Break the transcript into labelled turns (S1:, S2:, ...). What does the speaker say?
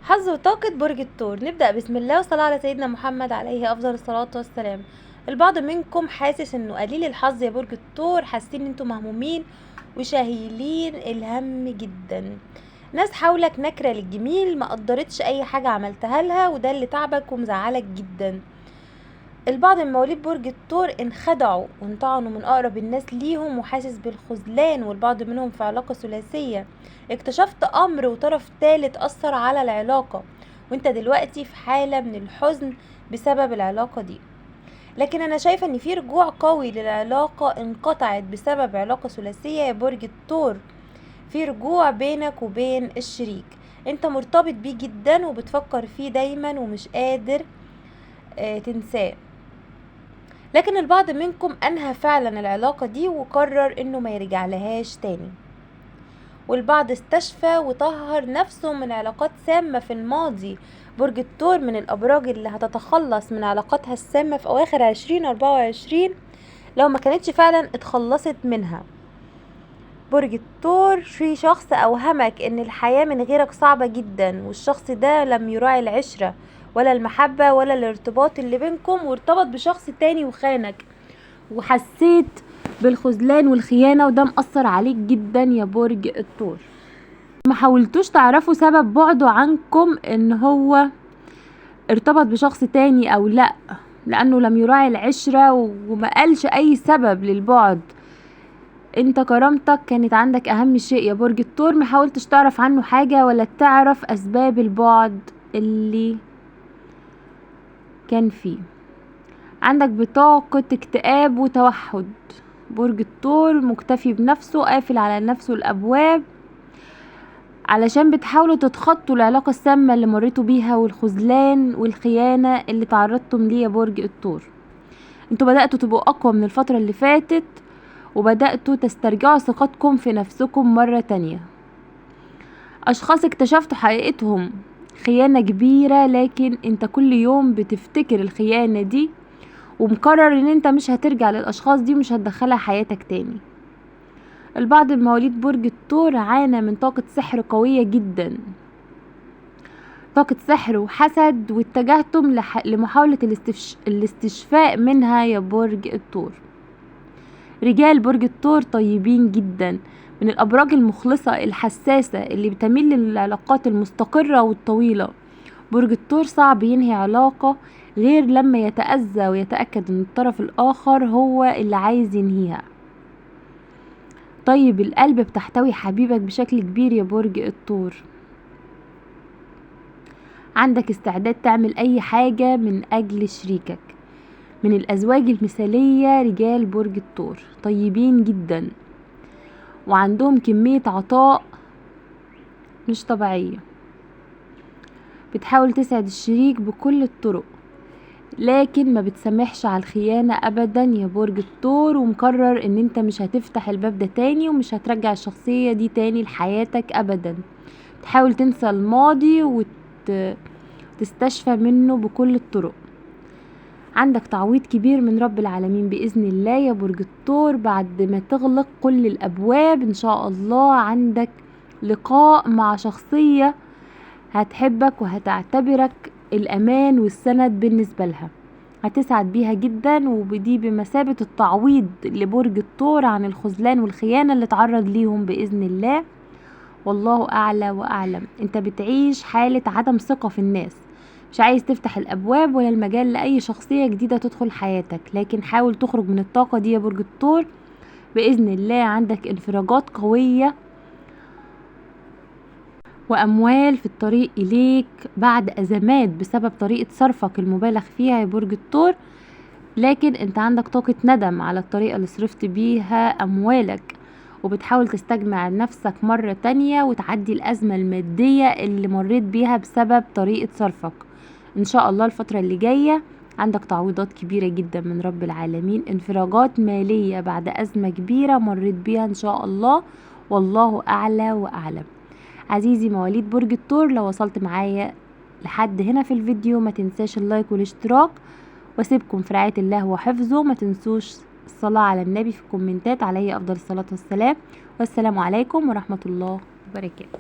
S1: حظ وطاقة برج الثور. نبدأ بسم الله والصلاة على سيدنا محمد عليه أفضل الصلاة والسلام. البعض منكم حاسس انه قليل الحظ يا برج الثور، حاسين انتم مهمومين وشايلين الهم جدا. ناس حولك نكرة للجميل، ما قدرتش اي حاجة عملتها لها، وده اللي تعبك ومزعلك جدا. البعض من مواليد برج الثور انخدعوا وانطعنوا من اقرب الناس ليهم وحاسس بالخذلان، والبعض منهم في علاقة ثلاثية اكتشفت امر وطرف ثالث اثر على العلاقة، وانت دلوقتي في حالة من الحزن بسبب العلاقة دي. لكن انا شايفة ان في رجوع قوي للعلاقة انقطعت بسبب علاقة ثلاثية يا برج الثور. في رجوع بينك وبين الشريك، انت مرتبط بيه جدا وبتفكر فيه دايما ومش قادر تنساه. لكن البعض منكم انهى فعلا العلاقة دي وقرر انه ما يرجع لهاش تاني، والبعض استشفى وطهر نفسه من علاقات سامة في الماضي. برج الثور من الابراج اللي هتتخلص من علاقاتها السامة في اواخر 2024 لو ما كانتش فعلا اتخلصت منها. برج الثور، في شخص اوهمك ان الحياة من غيرك صعبة جدا، والشخص ده لم يراعي العشرة ولا المحبة ولا الارتباط اللي بينكم، وارتبط بشخص تاني وخانك، وحسيت بالخذلان والخيانة، وده مأثر عليك جدا يا برج الثور. ما حاولتوش تعرفوا سبب بعده عنكم ان هو ارتبط بشخص تاني او لا، لانه لم يراعي العشرة وما قالش اي سبب للبعد. انت كرامتك كانت عندك اهم شيء يا برج الثور، ما حاولتش تعرف عنه حاجة ولا تعرف اسباب البعد اللي كان فيه. عندك بطاقة اكتئاب وتوحد. برج الثور مكتفي بنفسه، قافل على نفسه الابواب، علشان بتحاولوا تتخطوا العلاقة السامة اللي مريتوا بيها والخذلان والخيانة اللي تعرضتم ليه يا برج الثور. انتوا بدأتوا تبقوا اقوى من الفترة اللي فاتت، وبدأتوا تسترجعوا ثقتكم في نفسكم مرة تانية. اشخاص اكتشفتوا حقيقتهم خيانة كبيرة، لكن انت كل يوم بتفتكر الخيانة دي ومقرر ان انت مش هترجع للاشخاص دي ومش هتدخلها حياتك تاني. البعض من مواليد برج الثور عانى من طاقة سحر قوية جدا، طاقة سحر وحسد، واتجهتم لمحاولة الاستشفاء منها يا برج الثور. رجال برج الثور طيبين جدا، من الابراج المخلصة الحساسة اللي بتميل للعلاقات المستقرة والطويلة. برج الثور صعب ينهي علاقة غير لما يتأذى ويتأكد ان الطرف الاخر هو اللي عايز ينهيها. طيب القلب، بتحتوي حبيبك بشكل كبير يا برج الثور. عندك استعداد تعمل اي حاجة من اجل شريكك. من الازواج المثالية رجال برج الثور طيبين جدا، وعندهم كمية عطاء مش طبيعية. بتحاول تسعد الشريك بكل الطرق، لكن ما بتسمحش على الخيانة ابدا يا برج الثور، ومقرر ان انت مش هتفتح الباب ده تاني ومش هترجع الشخصية دي تاني لحياتك ابدا. تحاول تنسى الماضي وتستشفى منه بكل الطرق. عندك تعويض كبير من رب العالمين بإذن الله يا برج الثور، بعد ما تغلق كل الأبواب إن شاء الله. عندك لقاء مع شخصية هتحبك وهتعتبرك الأمان والسند بالنسبة لها، هتسعد بيها جدا، ودي بمثابة التعويض لبرج الثور عن الخذلان والخيانة اللي تعرض ليهم بإذن الله. والله أعلى وأعلم. انت بتعيش حالة عدم ثقة في الناس، مش عايز تفتح الأبواب ولا المجال لأي شخصية جديدة تدخل حياتك، لكن حاول تخرج من الطاقة دي يا برج الثور بإذن الله. عندك انفراجات قوية وأموال في الطريق إليك بعد أزمات بسبب طريقة صرفك المبالغ فيها يا برج الثور، لكن انت عندك طاقة ندم على الطريقة اللي صرفت بيها أموالك، وبتحاول تستجمع نفسك مرة تانية وتعدي الأزمة المادية اللي مريت بيها بسبب طريقة صرفك. إن شاء الله الفترة اللي جاية عندك تعويضات كبيرة جدا من رب العالمين، انفراجات مالية بعد أزمة كبيرة مريت بيها إن شاء الله، والله أعلى وأعلم. عزيزي مواليد برج الثور، لو وصلت معايا لحد هنا في الفيديو ما تنساش اللايك والاشتراك، واسيبكم في رعاية الله وحفظه. ما تنسوش الصلاة على النبي في الكومنتات، عليه أفضل الصلاة والسلام. والسلام عليكم ورحمة الله وبركاته.